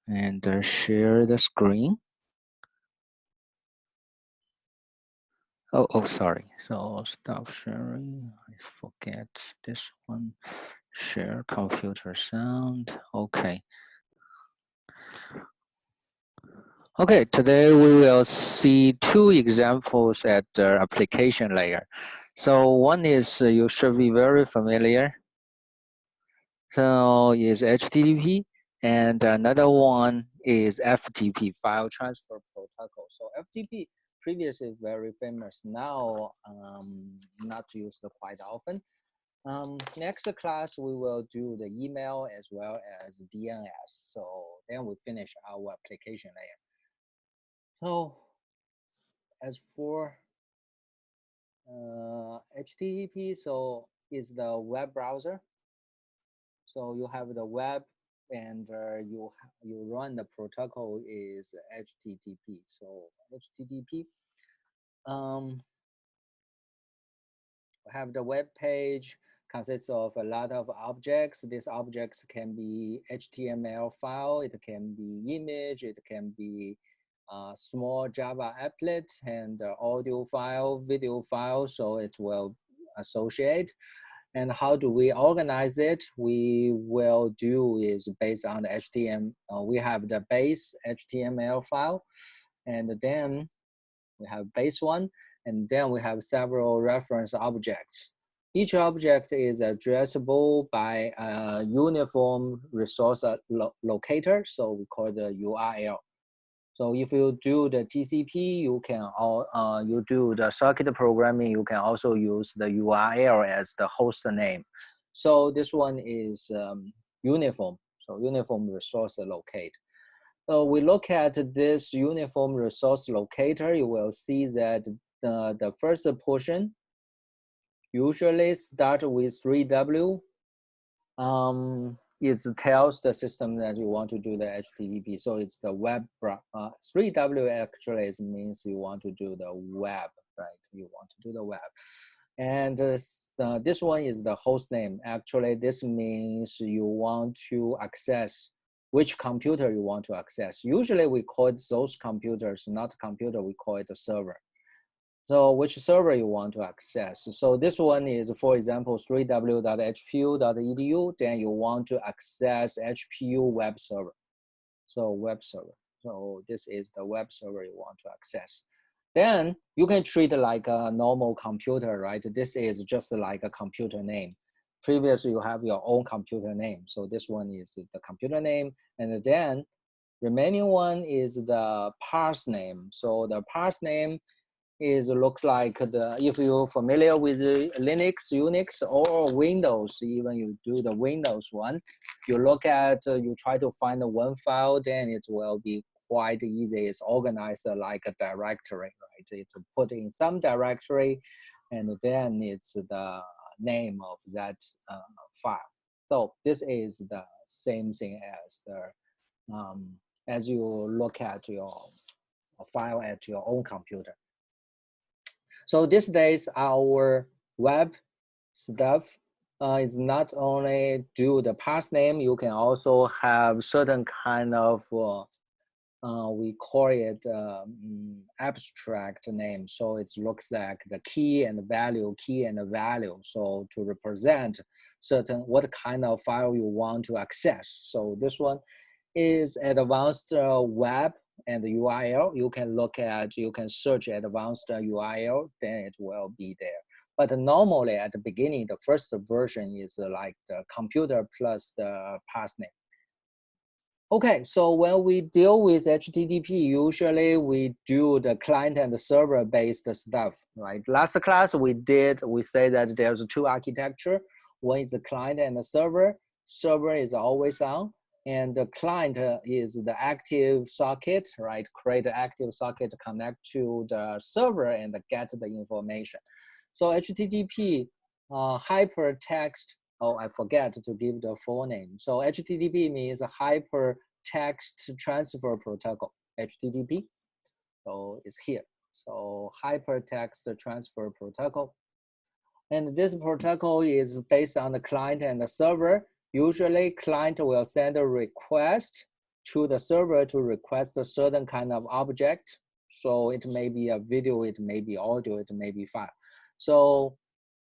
and share the screen. Oh, sorry. So stop sharing. I forget this one. Share computer sound. Okay. Okay, today we will see two examples at the application layer. So one is you should be very familiar. So is HTTP, and another one is FTP, File Transfer Protocol. So FTP previously very famous, now not used quite often. Next class we will do the email as well as DNS. So then we finish our application layer. So as for HTTP, so is the web browser. So you have the web, and you run the protocol is HTTP. So HTTP, have the web page consists of a lot of objects. These objects can be HTML file, it can be image, it can be small Java applet, and audio file, video file, so it will associate. And how do we organize it? We will do is based on the HTML. We have the base HTML file, and then we have base one, and then we have several reference objects. Each object is addressable by a uniform resource locator, so we call the URL. So if you do the TCP, you can you do the circuit programming, you can also use the URL as the host name. So this one is uniform, so uniform resource locate. So we look at this uniform resource locator, you will see that the first portion usually start with 3W. It tells the system that you want to do the HTTP. So it's the web, 3W actually means you want to do the web, right? You want to do the web. And this one is the host name. Actually, this means you want to access which computer you want to access. Usually we call it those computers, not computer, we call it a server. So which server you want to access. So this one is, for example, 3w.hpu.edu, then you want to access HPU web server. So web server. So this is the web server you want to access. Then you can treat it like a normal computer, right? This is just like a computer name. Previously, you have your own computer name. So this one is the computer name. And then remaining one is the parse name. So the parse name looks like if you're familiar with Linux, Unix, or Windows, even you do the Windows one, you look at, you try to find one file, then it will be quite easy. It's organized like a directory, right? It's put in some directory, and then it's the name of that file. So this is the same thing as you look at your file at your own computer. So these days, our web stuff is not only do the parse name, you can also have certain kind of, we call it abstract name. So it looks like the key and the value, key and the value. So to represent certain, what kind of file you want to access. So this one is advanced web and the URL. You can look at, you can search advanced URL, then it will be there. But normally at the beginning, the first version is like the computer plus the parse name. Okay, so when we deal with HTTP, usually we do the client and the server based stuff, right? Last class we say that there's two architecture. One is the client and the server. Server is always on, and the client is the active socket, right? Create an active socket, connect to the server and get the information. So HTTP hypertext, oh, I forget to give the full name. So HTTP means Hypertext Transfer Protocol, HTTP. So it's here. So Hypertext Transfer Protocol. And this protocol is based on the client and the server. Usually client will send a request to the server to request a certain kind of object. So it may be a video, it may be audio, it may be file. So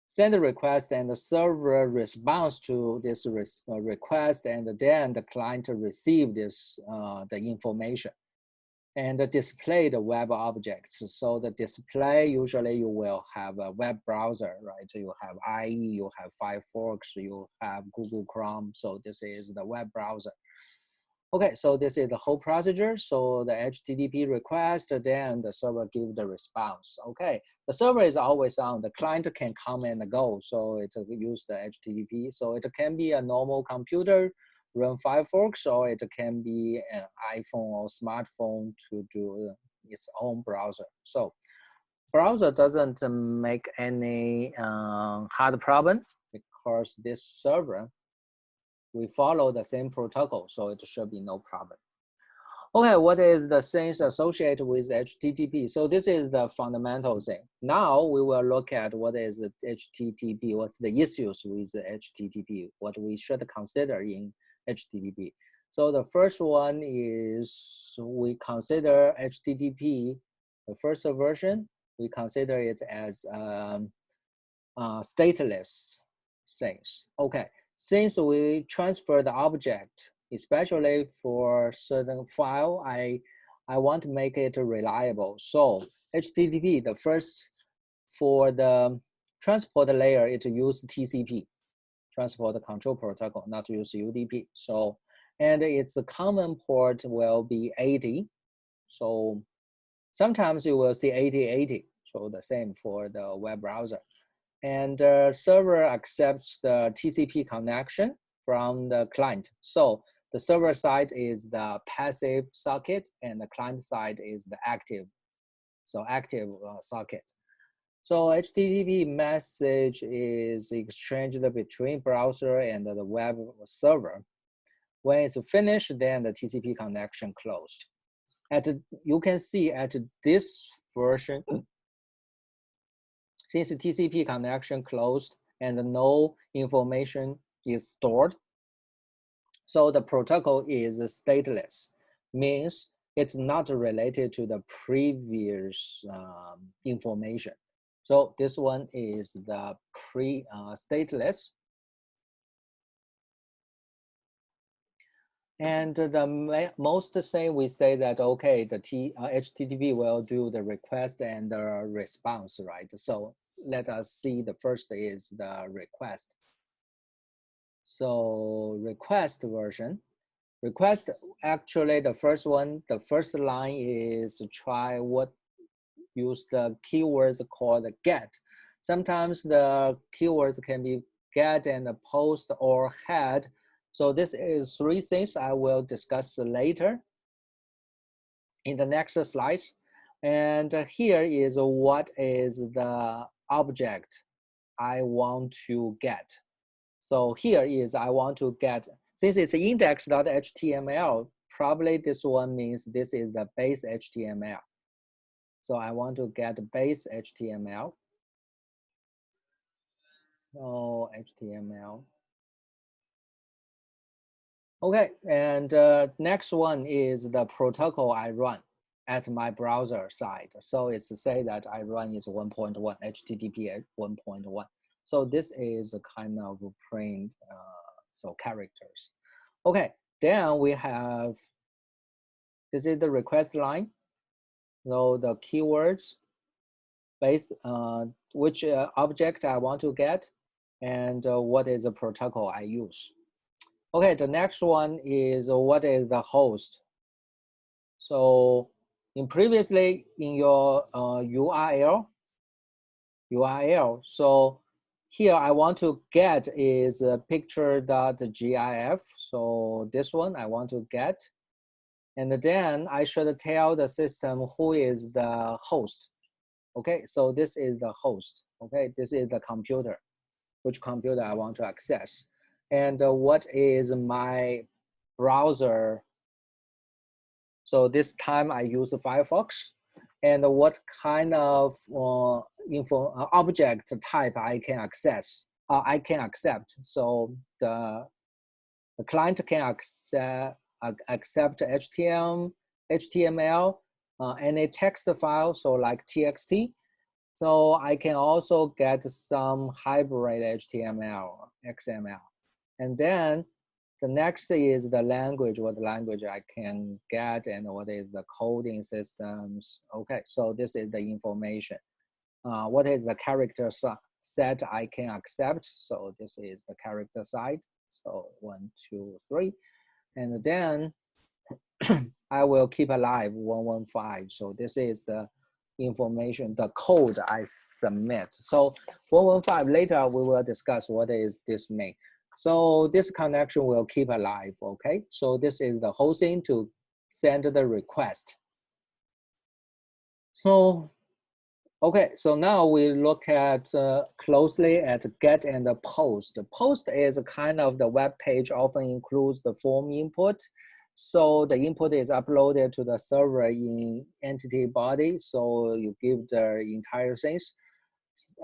send a request and the server responds to this request, and then the client receive this the information and display the web objects. So the display, usually you will have a web browser, right? You have IE, you have Firefox, you have Google Chrome. So this is the web browser. Okay, so this is the whole procedure. So the HTTP request, then the server give the response. Okay, the server is always on. The client can come and go. So it use the HTTP. So it can be a normal computer, run Firefox, or it can be an iPhone or smartphone to do its own browser. So browser doesn't make any hard problem because this server, we follow the same protocol, so it should be no problem. Okay, what is the things associated with HTTP? So this is the fundamental thing. Now we will look at what is the HTTP, what's the issues with the HTTP, what we should consider in HTTP. So the first one is we consider HTTP, the first version, we consider it as stateless things. Okay, since we transfer the object, especially for certain file, I want to make it reliable. So HTTP, the first, for the transport layer, it uses TCP, transport control protocol, not use UDP. So, and its common port will be 80. So sometimes you will see 8080. So the same for the web browser. And the server accepts the TCP connection from the client. So the server side is the passive socket and the client side is the active. So active socket. So HTTP message is exchanged between browser and the web server. When it's finished, then the TCP connection closed. You can see at this version, since the TCP connection closed and no information is stored, so the protocol is stateless, means it's not related to the previous information. So this one is the stateless. And the most thing we say that, okay, the HTTP will do the request and the response, right? So let us see, the first is the request. So request version. Request, actually the first one, the first line is try what, use the keywords called get. Sometimes the keywords can be get and post or head. So this is three things I will discuss later in the next slide. And here is what is the object I want to get. So here is I want to get, since it's index.html, probably this one means this is the base HTML. So I want to get base HTML. Oh, HTML. Okay, and next one is the protocol I run at my browser side. So it's to say that I run is 1.1, HTTP 1.1. So this is a kind of print, so characters. Okay, then we have, this is the request line. So the keywords, based which object I want to get, and what is the protocol I use. Okay, the next one is what is the host. So previously in your URL, so here I want to get is picture.gif. So this one I want to get. And then I should tell the system who is the host. Okay, so this is the host. Okay, this is the computer, which computer I want to access. And what is my browser? So this time I use Firefox. And what kind of object type I can access, I can accept. So the client can accept HTML, any text file, so like TXT. So I can also get some hybrid HTML, XML. And then the next is the language, what language I can get and what is the coding systems. Okay, so this is the information. What is the character set I can accept? So this is the character side. So 1, 2, 3. And then I will keep alive 115. So this is the information, the code I submit. So 115, later we will discuss what is this mean. So this connection will keep alive, okay? So this is the whole thing to send the request. So, okay, so now we look at closely at get and the post. The post is kind of the web page often includes the form input. So the input is uploaded to the server in entity body. So you give the entire things.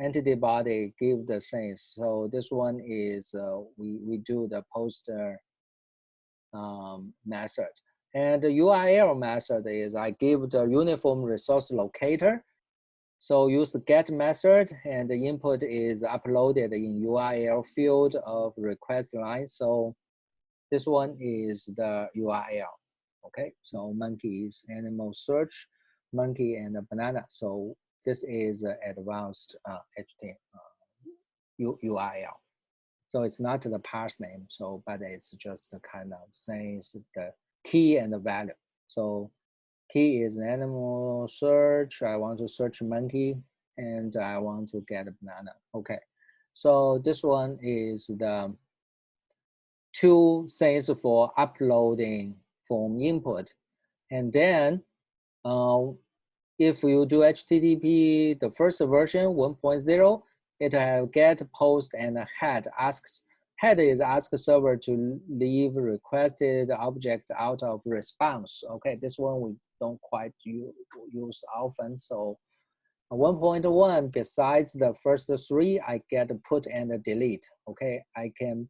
Entity body give the things. So this one is we do the poster method. And the URL method is I give the uniform resource locator. So use the get method and the input is uploaded in URL field of request line. So this one is the URL. Okay, so monkey is animal search, monkey and a banana. So this is advanced HTML URL. So it's not the parse name, so but it's just the kind of things, the key and the value. So key is animal search. I want to search monkey and I want to get a banana. Okay, so this one is the two things for uploading form input. And then if you do HTTP, the first version 1.0, it have get, post, and head. Head is ask server to leave requested object out of response. Okay, this one we don't quite use often. So 1.1, besides the first three, I get put and delete. Okay, I can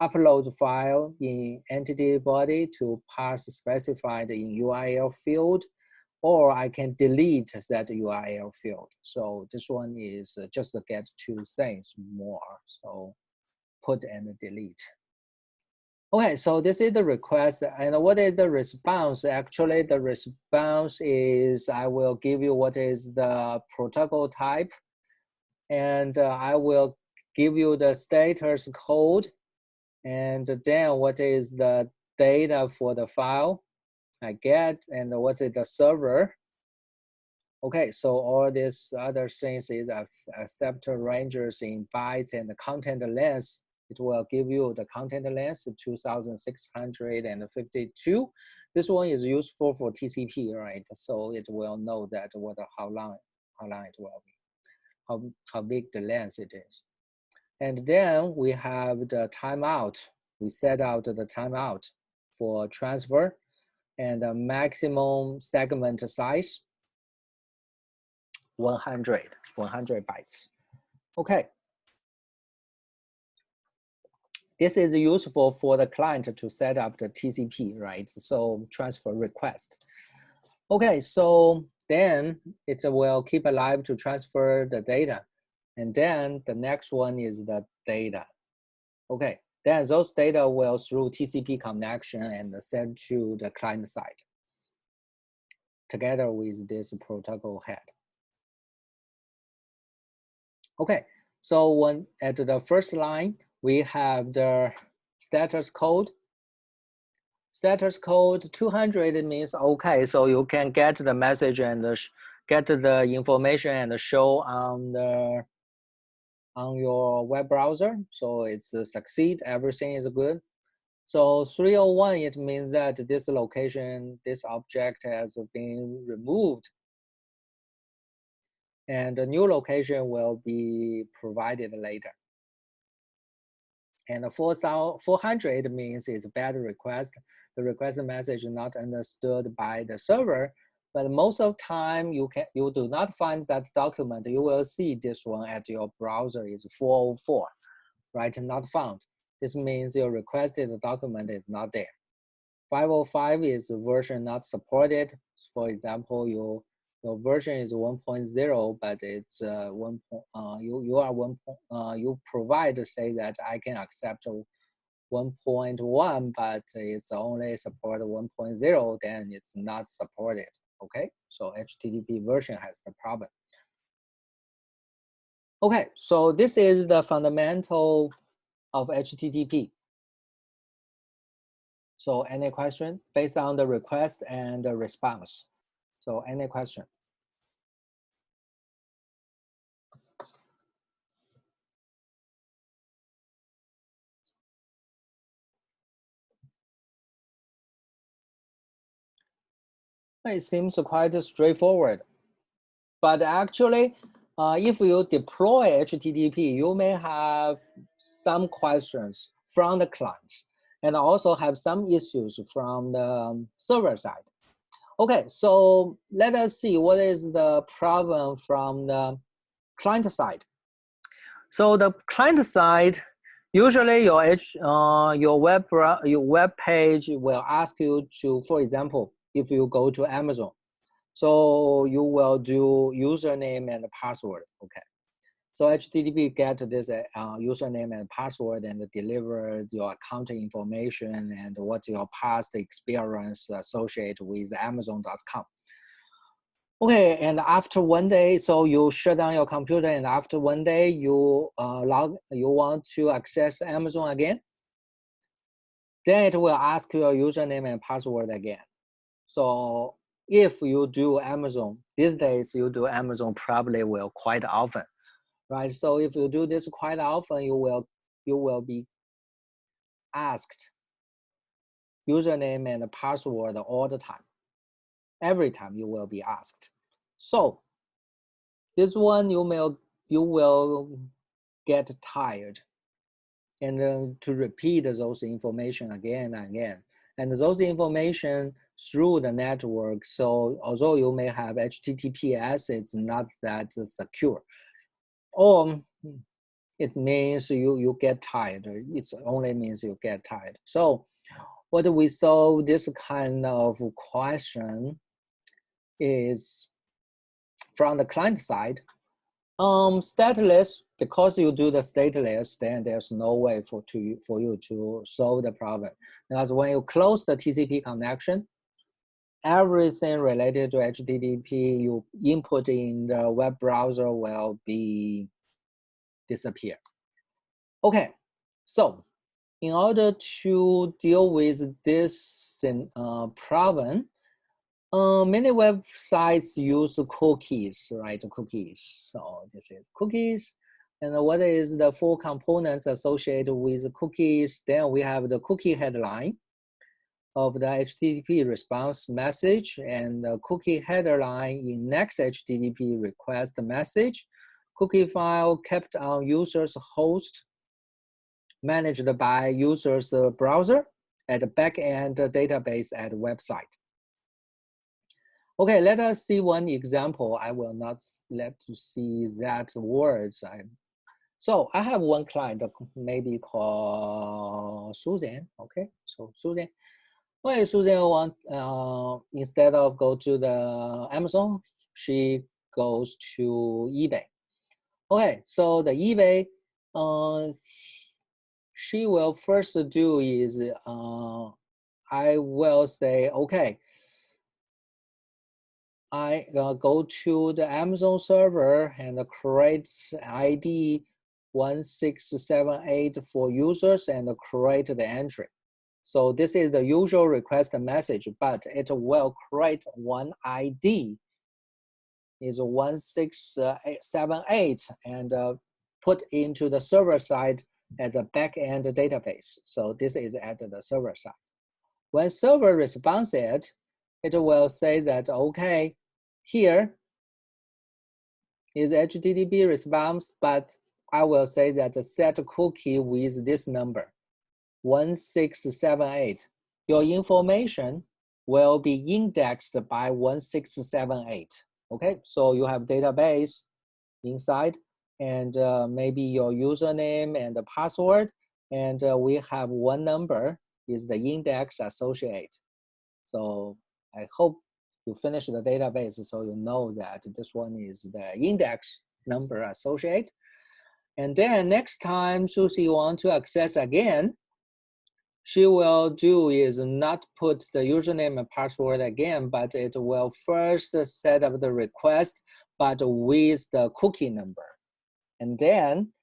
upload file in entity body to parse specified in URL field, or I can delete that URL field. So this one is just to get two things more. So put and delete. Okay, so this is the request. And what is the response? Actually, the response is I will give you what is the protocol type. And I will give you the status code. And then what is the data for the file I get, and what is the server. Okay, so all these other things is accept ranges in bytes and the content length. It will give you the content length 2,652. This one is useful for TCP, right? So it will know that how long it will be, how big the length it is. And then we have the timeout. We set out the timeout for transfer and the maximum segment size, 100 bytes. Okay. This is useful for the client to set up the TCP, right? So transfer request. Okay, so then it will keep alive to transfer the data. And then the next one is the data. Okay, then those data will through TCP connection and sent to the client side together with this protocol head. Okay, so when at the first line, we have the status code. Status code 200 means okay, so you can get the message and get the information and show on your web browser. So it's succeed, everything is good. So 301, it means that this location, this object has been removed and the new location will be provided later. And 400 means it's a bad request. The request message is not understood by the server, but most of the time you do not find that document. You will see this one at your browser is 404, right? Not found. This means your requested document is not there. 505 is a version not supported. For example, your version is 1.0, but it's you provide to say that I can accept 1.1, but it's only support 1.0, then it's not supported. Okay, so HTTP version has the problem. Okay, so this is the fundamental of HTTP. So any question based on the request and the response? So any question? It seems quite straightforward. But actually, if you deploy HTTP, you may have some questions from the client and also have some issues from the server side. Okay, so let us see what is the problem from the client side. So the client side, usually your web page will ask you to, for example, if you go to Amazon, so you will do username and password. Okay, so HTTP get this username and password and deliver your account information and what's your past experience associated with Amazon.com. Okay, and after one day, so you shut down your computer, and after one day, you want to access Amazon again. Then it will ask your username and password again. So if you do Amazon these days, you do Amazon probably will quite often, right? So if you do this quite often, you will be asked username and password all the time. Every time you will be asked. So this one you will get tired and to repeat those information again and again. And those information through the network. So although you may have HTTPS, it's not that secure. Or it means you get tired. It only means you get tired. So what we solve this kind of question is from the client side. Stateless, because you do the stateless, then there's no way for you to solve the problem. Because when you close the TCP connection, everything related to HTTP you input in the web browser will be disappear. Okay, so in order to deal with this problem, many websites use cookies, right? Cookies. So this is cookies. And what is the full components associated with cookies? Then we have the cookie headline of the HTTP response message and the cookie headline in next HTTP request message. Cookie file kept on user's host, managed by user's browser at the backend database at website. Okay, let us see one example. I will not let you see that words. So I have one client maybe called Susan. Okay, so Susan. Well, Susan want instead of go to the Amazon, she goes to eBay. Okay, so the eBay, she will first do is I will say okay. I go to the Amazon server and create ID 1678 for users and create the entry. So this is the usual request message, but it will create one ID is 1678 and put into the server side at the backend database. So this is at the server side. When server responds it will say that, okay, here is HTTP response, but I will say that set cookie with this number, 1678. Your information will be indexed by 1678. Okay, so you have database inside and maybe your username and the password, and we have one number is the index associate. So I hope you finish the database so you know that this one is the index number associate. And then next time Susie want to access again, she will do is not put the username and password again, but it will first set up the request, but with the cookie number. And then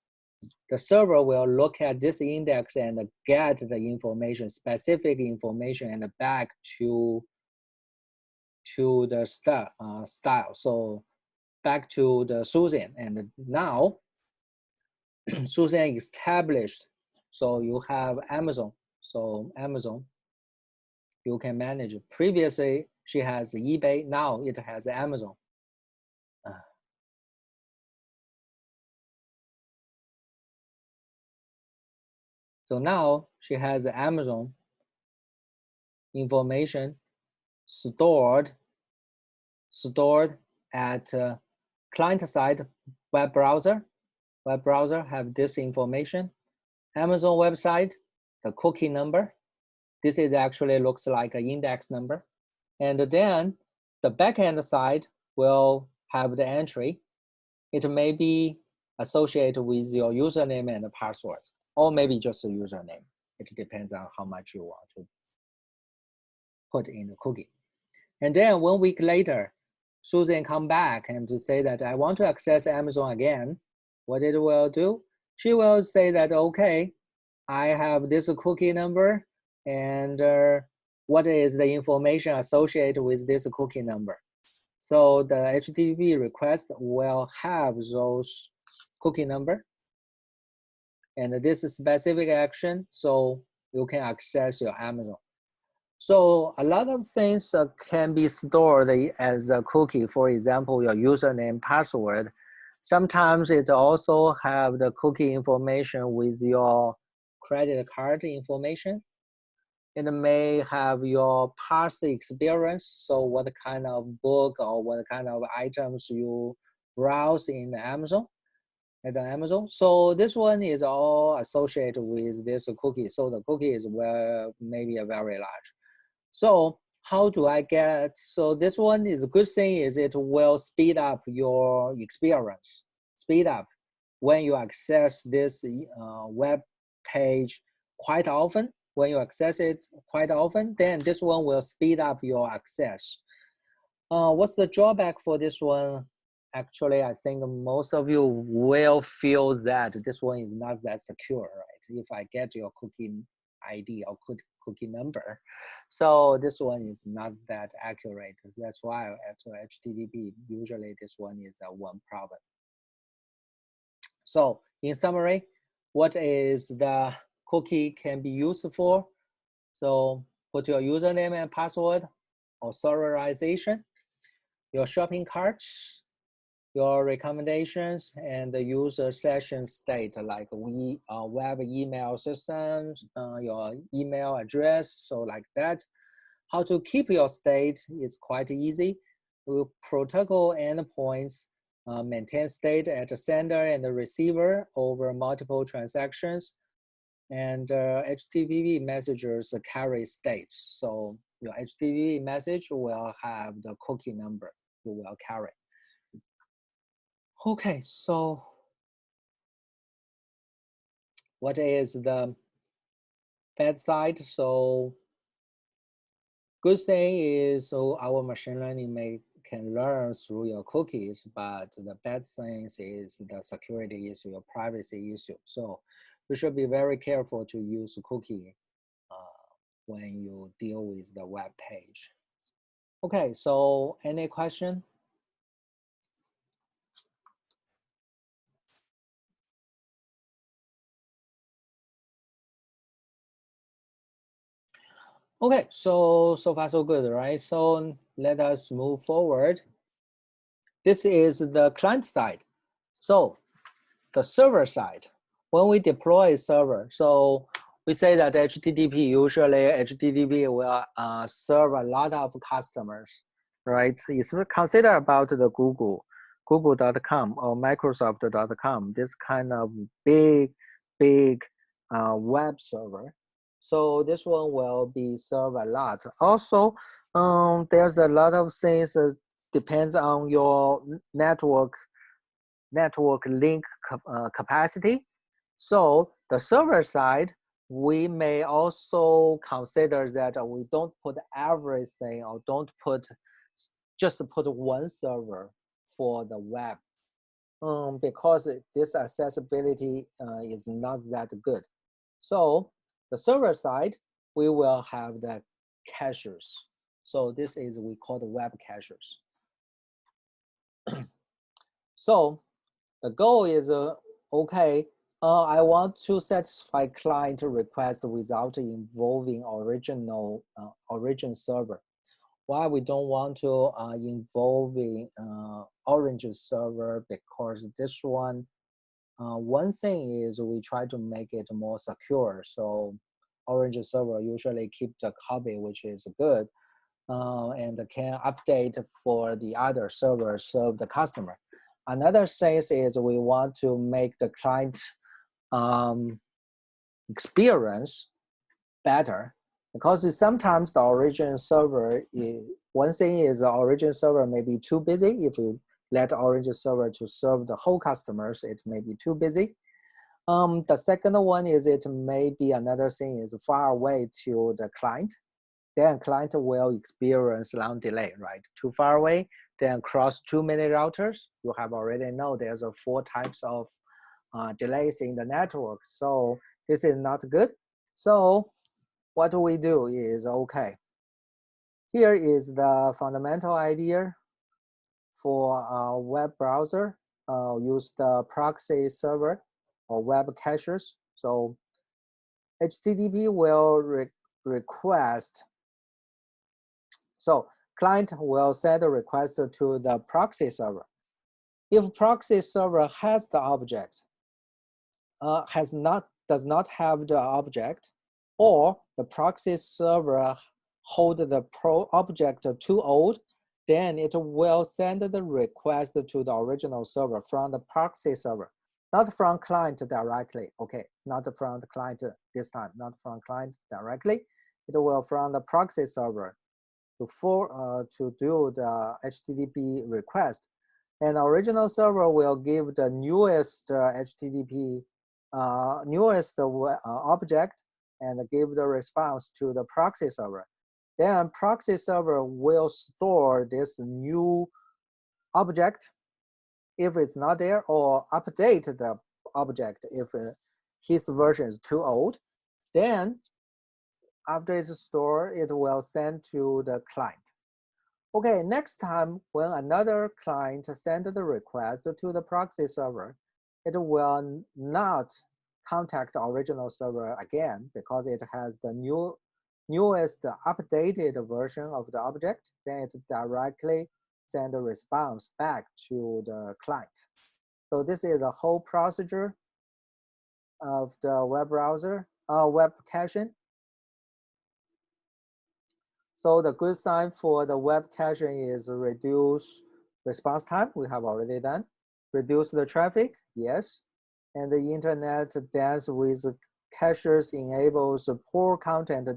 the server will look at this index and get the information, specific information, and back to the style. So back to the Susan. And now Susan established. So you have Amazon. So Amazon, you can manage. Previously, she has eBay. Now it has Amazon. So now she has Amazon information stored at client-side web browser. Web browser have this information. Amazon website, the cookie number. This is actually looks like an index number. And then the backend side will have the entry. It may be associated with your username and password, or maybe just a username. It depends on how much you want to put in the cookie. And then 1 week later, Susan come back and to say that I want to access Amazon again. What it will do? She will say that, okay, I have this cookie number and what is the information associated with this cookie number? So the HTTP request will have those cookie number and this is specific action, so you can access your Amazon. So a lot of things can be stored as a cookie. For example, your username, password. Sometimes it also have the cookie information with your credit card information. It may have your past experience. So what kind of book or what kind of items you browse in Amazon, at Amazon. So this one is all associated with this cookie. So the cookie is maybe a very large. So how do I get, so this one is a good thing is it will speed up your experience, speed up when you access this web page quite often. When you access it quite often, then this one will speed up your access. What's the drawback for this one? Actually, I think most of you will feel that this one is not that secure, right? If I get your cookie ID or cookie number, so this one is not that accurate. That's why at HTTP, usually this one is one problem. So in summary, what is the cookie can be used for? So put your username and password, authorization, your shopping carts, your recommendations, and the user session state like web email systems, your email address, so like that. How to keep your state is quite easy. With protocol endpoints, maintain state at the sender and the receiver over multiple transactions, and HTTP messages carry states. So your HTTP message will have the cookie number you will carry. Okay, so what is the bad side? So good thing is so our machine learning can learn through your cookies, but the bad thing is the security issue, your privacy issue. So you should be very careful to use cookie when you deal with the web page. Okay, so any question? Okay, so far so good, right? So let us move forward. This is the client side. So the server side, when we deploy a server, so we say that HTTP, usually HTTP will serve a lot of customers, right? It's consider about the Google.com or Microsoft.com, this kind of big web server. So this one will be served a lot. Also, there's a lot of things depends on your network link capacity. So the server side, we may also consider that we don't put everything or don't put just put one server for the web because this accessibility is not that good. So the server side, we will have the caches. So this is we call the web caches. So the goal is okay. I want to satisfy client request without involving origin server. Why we don't want to involving Orange server? Because this one thing is we try to make it more secure. So Orange server usually keep the copy, which is good, and can update for the other server serve the customer. Another thing is we want to make the client experience better, because sometimes the origin server one thing is the origin server may be too busy. If you let origin server to serve the whole customers, it may be too busy. The second one is it may be another thing is far away to the client. Then client will experience long delay, right? Too far away, then cross too many routers. You have already know there's 4 types of delays in the network. So this is not good. So what we do is, okay, here is the fundamental idea for a web browser. Use the proxy server or web caches. So HTTP will request. So client will send a request to the proxy server. If proxy server has the object, does not have the object, or the proxy server hold the object too old, then it will send the request to the original server from the proxy server, not from client directly. Okay, not from the client this time, not from client directly. It will from the proxy server to do the HTTP request. And original server will give the newest HTTP, newest object and give the response to the proxy server. Then proxy server will store this new object if it's not there, or update the object if his version is too old. Then after it's stored, it will send to the client. Okay, next time when another client sends the request to the proxy server, it will not contact the original server again because it has the newest updated version of the object. Then it directly send a response back to the client. So this is the whole procedure of the web browser, web caching. So the good sign for the web caching is reduce response time. We have already done. Reduce the traffic, yes. And the internet dense with caches enables a poor content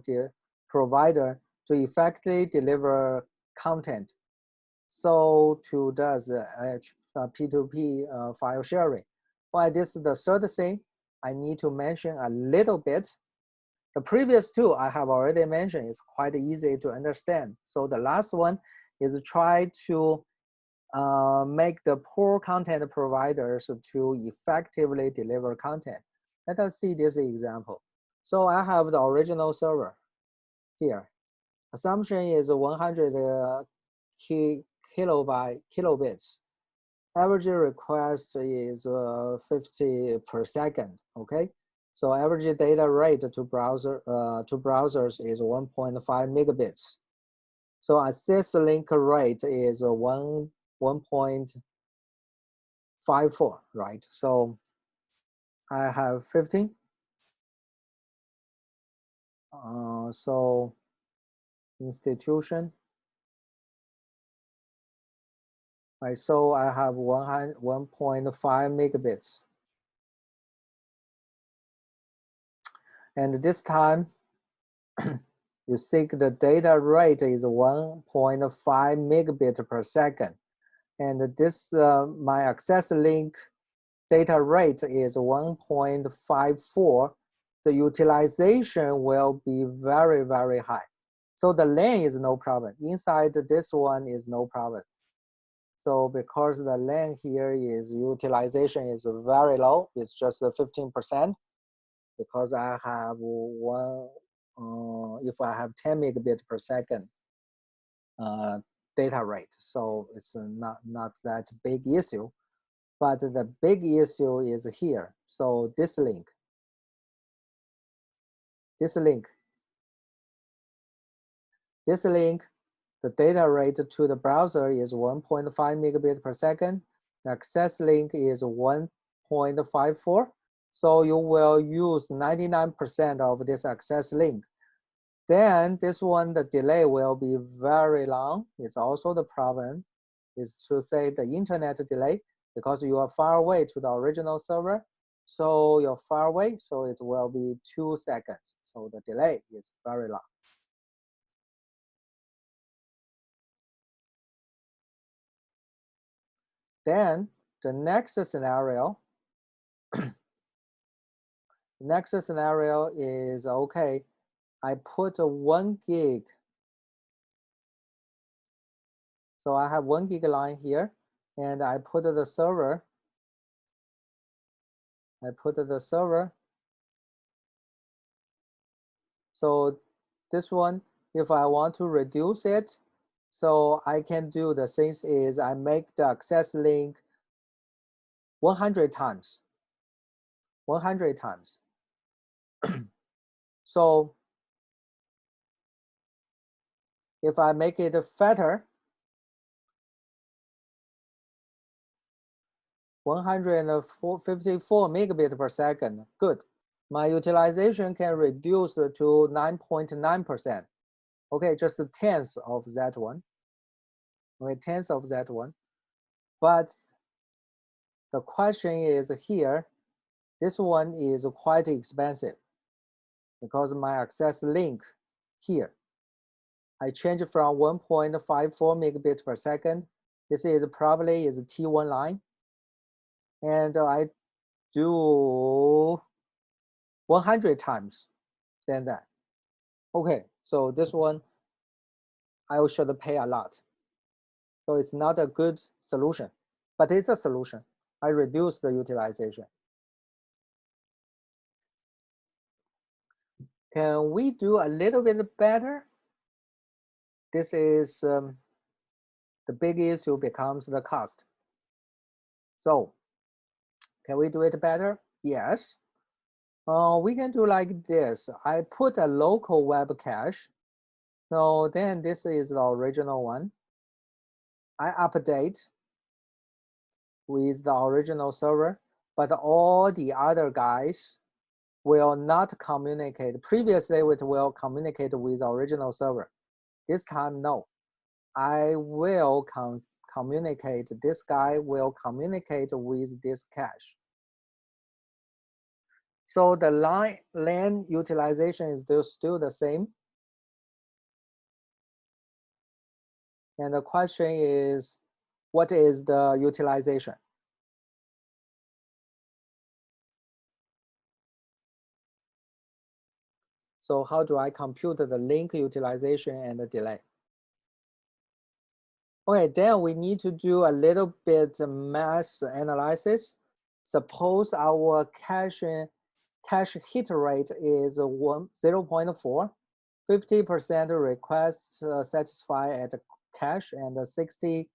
provider to effectively deliver content. So too does P2P file sharing. Why this is the third thing I need to mention a little bit. The previous two I have already mentioned is quite easy to understand. So the last one is try to make the poor content providers to effectively deliver content. Let us see this example. So I have the original server here. Assumption is 100 kilobits. Average request is 50 per second, okay? So average data rate to browsers is 1.5 megabits. So access link rate is 1.54, right? So I have 15. So institution, right? So I have 1.5 megabits. And this time, you think the data rate is 1.5 megabit per second. And this, my access link data rate is 1.54. The utilization will be very, very high. So the lane is no problem. Inside this one is no problem. So because the lane here is utilization is very low, it's just 15%. Because I have if I have 10 megabit per second data rate, so it's not that big issue. But the big issue is here. So this link, the data rate to the browser is 1.5 megabit per second. The access link is 1.54. So you will use 99% of this access link. Then this one, the delay will be very long. It's also the problem is to say the internet delay, because you are far away to the original server. So you're far away, so it will be 2 seconds. So the delay is very long. Then the next scenario, is, okay, I put a 1 gig. So I have 1 gig line here, and I put the server. So this one, if I want to reduce it, so I can do the things is I make the access link 100 times. 100 times. So if I make it fatter, 154 megabit per second, good. My utilization can reduce to 9.9%. Okay, just a tenth of that one. Okay, tenth of that one. But the question is here, this one is quite expensive because my access link here, I change from 1.54 megabit per second. This is probably is a T1 line. And I do 100 times than that. Okay, so this one, I should pay a lot. So it's not a good solution, but it's a solution. I reduce the utilization. Can we do a little bit better? This is the big issue becomes the cost. So can we do it better? Yes. We can do like this. I put a local web cache. So then this is the original one. I update with the original server, but all the other guys will not communicate. Previously, it will communicate with the original server. This time, no. I will communicate, this guy will communicate with this cache. So the LAN utilization is still the same. And the question is, what is the utilization? So how do I compute the link utilization and the delay? Okay, then we need to do a little bit math analysis. Suppose our cache hit rate is 0.4, 50% requests satisfied at cache and 60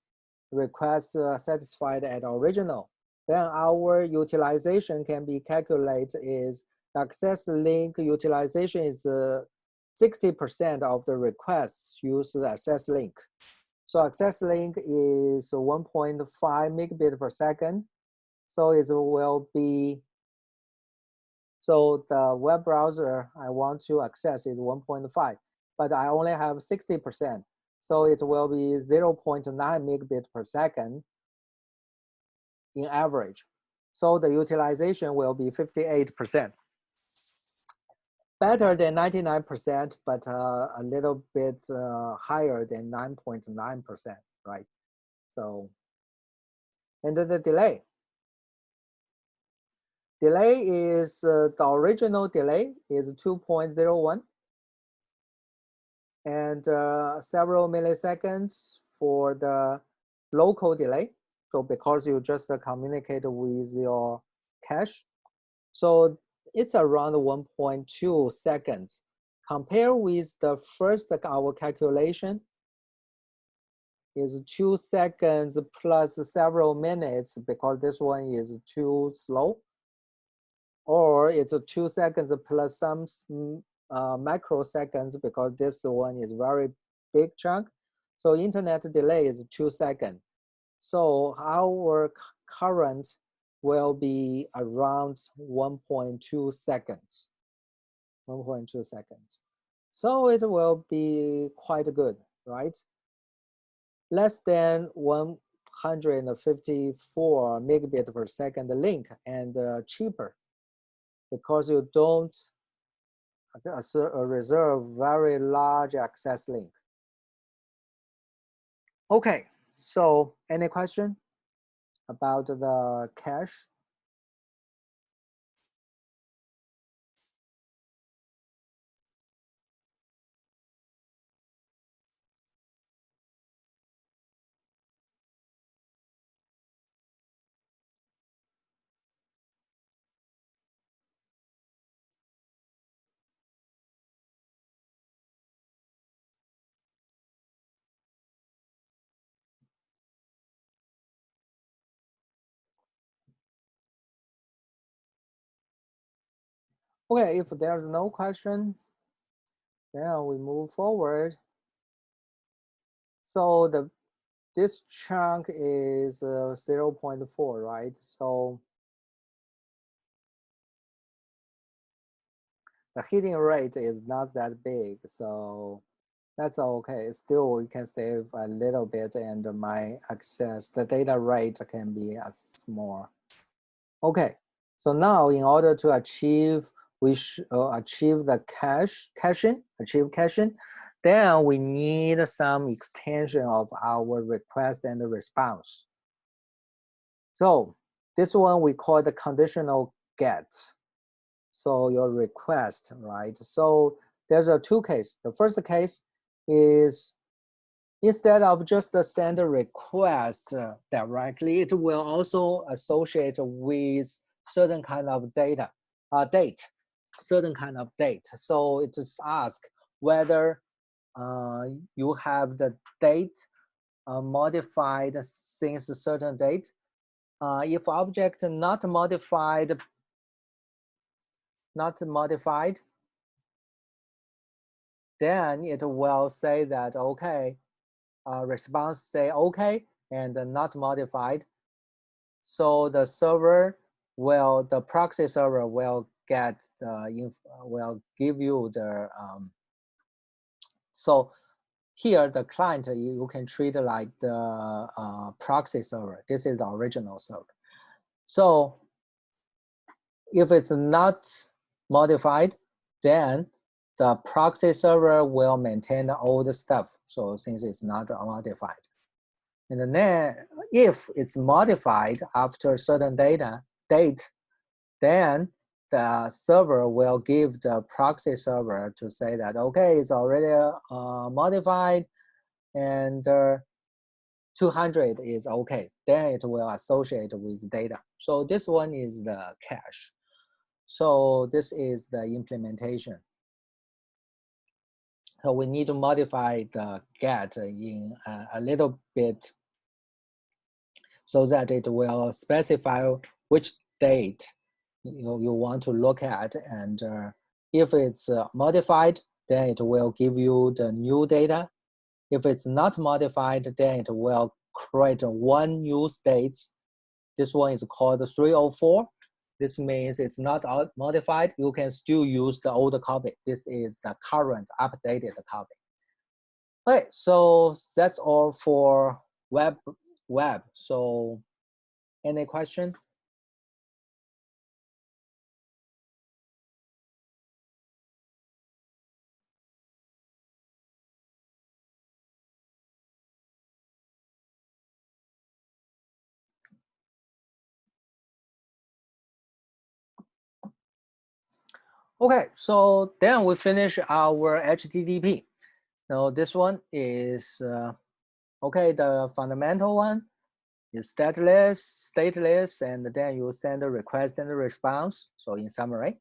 requests satisfied at original. Then our utilization can be calculated is access link utilization is 60% of the requests use the access link. So access link is 1.5 megabit per second. So it will be, so the web browser I want to access is 1.5, but I only have 60%. So it will be 0.9 megabit per second in average. So the utilization will be 58%. better than 99%, but a little bit higher than 9.9%, right? So, and the delay. Delay is, the original delay is 2.01 and several milliseconds for the local delay. So because you just communicate with your cache, so it's around 1.2 seconds. Compare with the first, our calculation is 2 seconds plus several minutes because this one is too slow. Or it's 2 seconds plus some microseconds because this one is very big chunk. So internet delay is 2 seconds. So our current will be around 1.2 seconds. 1.2 seconds. So it will be quite good, right? Less than 154 megabit per second link and cheaper because you don't reserve very large access link. Okay, so any question about the cache? Okay, if there's no question, then we move forward. So this chunk is 0.4, right? So the hitting rate is not that big, so that's okay. Still, we can save a little bit and my access, the data rate can be as more. Okay, so now in order to achieve, achieve the caching, then we need some extension of our request and the response. So this one we call the conditional get. So your request, right? So there's a two case. The first case is instead of just send a request directly, it will also associate with certain kind of date, certain kind of date. So it just asks whether you have the date modified since a certain date. If object not modified, then it will say that okay, response say okay and not modified. So the server will, the proxy server will get the will give you the so here the client you can treat like the proxy server. This is the original server. So if it's not modified, then the proxy server will maintain all the stuff. So since it's not modified. And then if it's modified after a certain date, then the server will give the proxy server to say that, okay, it's already modified and 200 is okay. Then it will associate with data. So this one is the cache. So this is the implementation. So we need to modify the get in a little bit so that it will specify which date you want to look at. And if it's modified, then it will give you the new data. If it's not modified, then it will create one new state. This one is called 304. This means it's not modified. You can still use the old copy. This is the current updated copy. Okay, so that's all for web. So any question? Okay, so then we finish our HTTP. Now this one is, okay, the fundamental one is stateless, and then you send a request and a response. So in summary,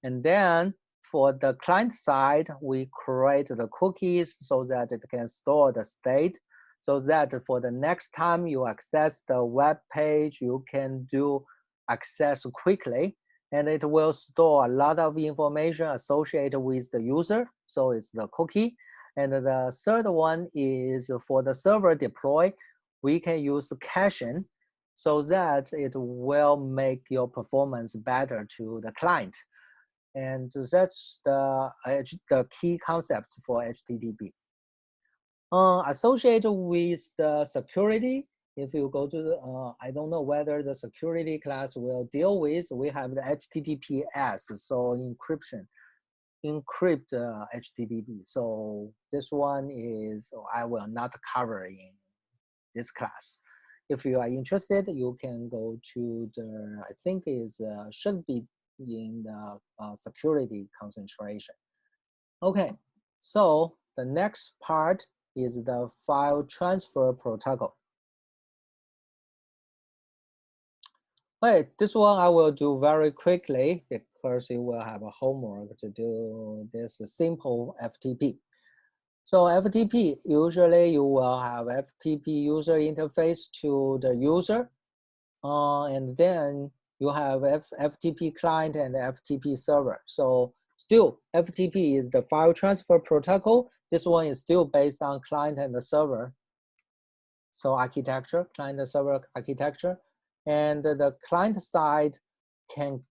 and then for the client side, we create the cookies so that it can store the state, so that for the next time you access the web page, you can do access quickly, and it will store a lot of information associated with the user. So it's the cookie. And the third one is for the server deploy, we can use caching so that it will make your performance better to the client. And that's the key concepts for HTTP. Associated with the security, if you go to the, I don't know whether the security class will deal with, we have the HTTPS, so encrypt HTTP. So this one is, I will not cover in this class. If you are interested, you can go to the, I think is should be in the security concentration. Okay, so the next part is the file transfer protocol. Okay, this one I will do very quickly because you will have a homework to do this simple FTP. So FTP, usually you will have FTP user interface to the user, and then you have FTP client and FTP server. So still, FTP is the file transfer protocol. This one is still based on client and the server. So architecture, client and server architecture. And the client side can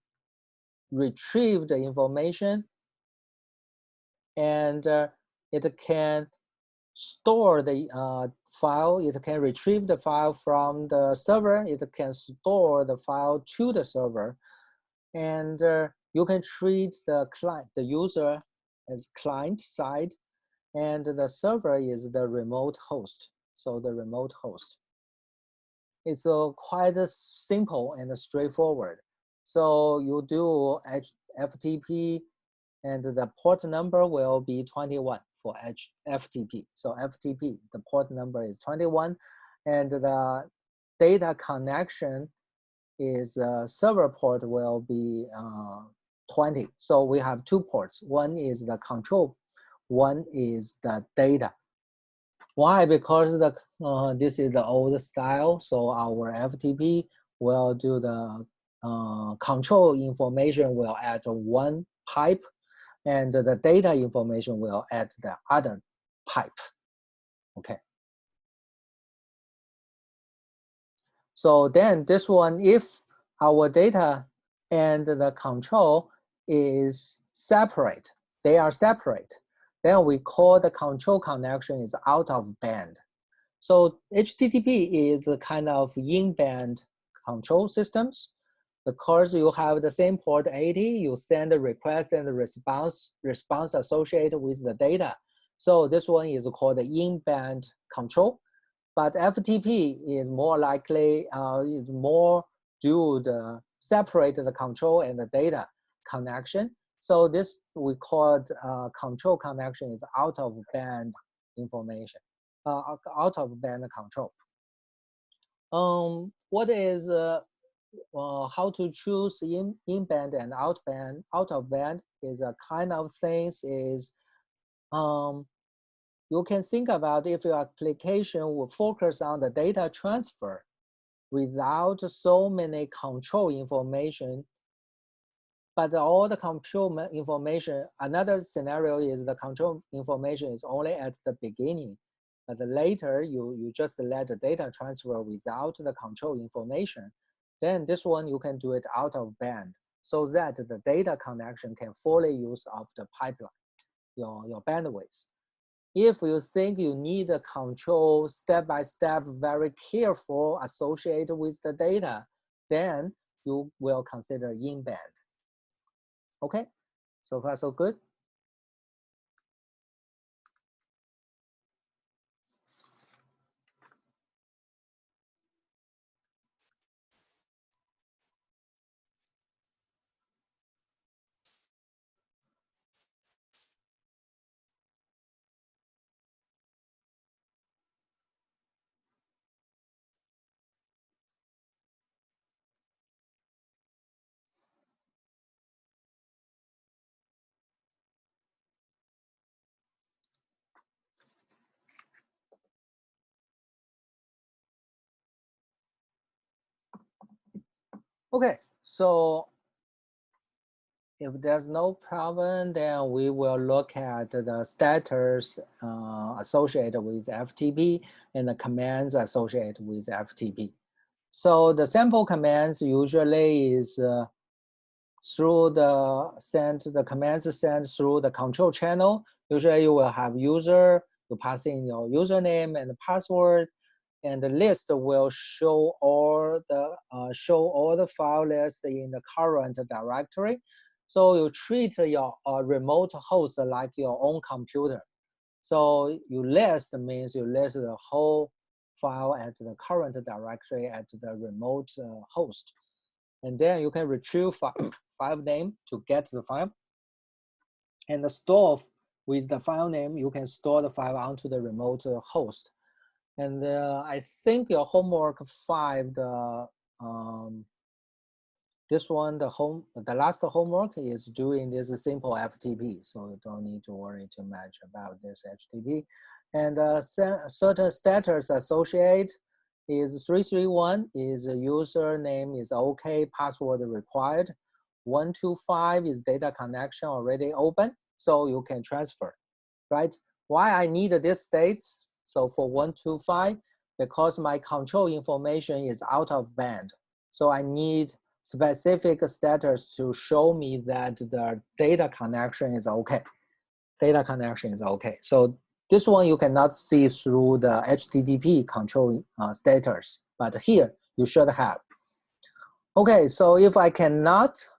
retrieve the information, and it can store the file, it can retrieve the file from the server, it can store the file to the server, and you can treat the client, the user as client side, and the server is the remote host. So the remote host. It's quite simple and straightforward. So you do FTP, and the port number will be 21 for FTP. So FTP, the port number is 21, and the data connection is server port will be 20. So we have two ports. One is the control, one is the data. Why? Because this is the old style. So our FTP will do the control information will add one pipe, and the data information will add the other pipe. Okay. So then this one, if our data and the control is separate, they are separate, then we call the control connection is out of band. So HTTP is a kind of in-band control systems. Because you have the same port 80, you send a request and the response associated with the data. So this one is called the in-band control. But FTP is more likely, is more do the separate the control and the data connection. So this we call control connection is out of band information, out of band control. What is how to choose in band and out of band is a kind of things is you can think about if your application will focus on the data transfer without so many control information, but all the control information, another scenario is the control information is only at the beginning, but later you just let the data transfer without the control information. Then this one you can do it out of band so that the data connection can fully use of the pipeline, your bandwidth. If you think you need a control step-by-step, very careful associated with the data, then you will consider in-band. Okay, so far so good. Okay, so if there's no problem, then we will look at the status associated with FTP and the commands associated with FTP. So the sample commands usually is through the commands sent through the control channel. Usually you will have user, you pass in your username and password, and the list will show all the file lists in the current directory. So you treat your remote host like your own computer. So you list means you list the whole file at the current directory at the remote host. And then you can retrieve file name to get the file. And the store with the file name, you can store the file onto the remote host. And I think your homework 5, this one, the last homework is doing this simple FTP. So you don't need to worry too much about this HTTP. And certain status associate is 331 is username is okay, password required. 125 is data connection already open, so you can transfer, right? Why I need this state? So for 125, because my control information is out of band. So I need specific status to show me that the data connection is okay. Data connection is okay. So this one you cannot see through the HTTP control status, but here you should have. Okay, so if I cannot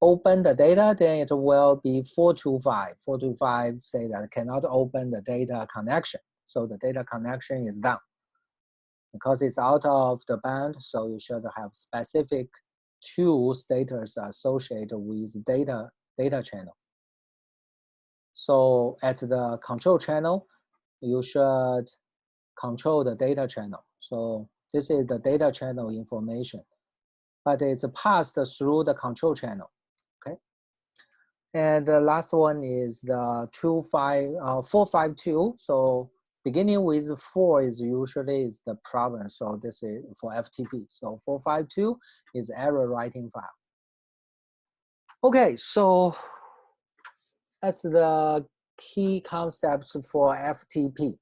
open the data, then it will be 425. 425 say that cannot open the data connection. So the data connection is down. Because it's out of the band, so you should have specific two status associated with data channel. So at the control channel, you should control the data channel. So this is the data channel information, but it's passed through the control channel, okay? And the last one is the 452. So beginning with 4 is usually is the problem. So this is for FTP. So 452 is error writing file. Okay, so that's the key concepts for FTP.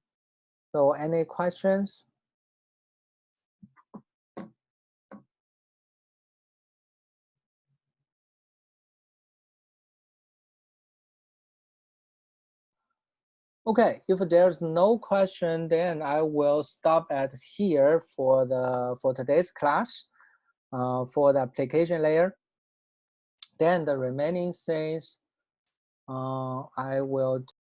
So any questions? Okay, if there's no question, then I will stop at here for today's class for the application layer. Then the remaining things I will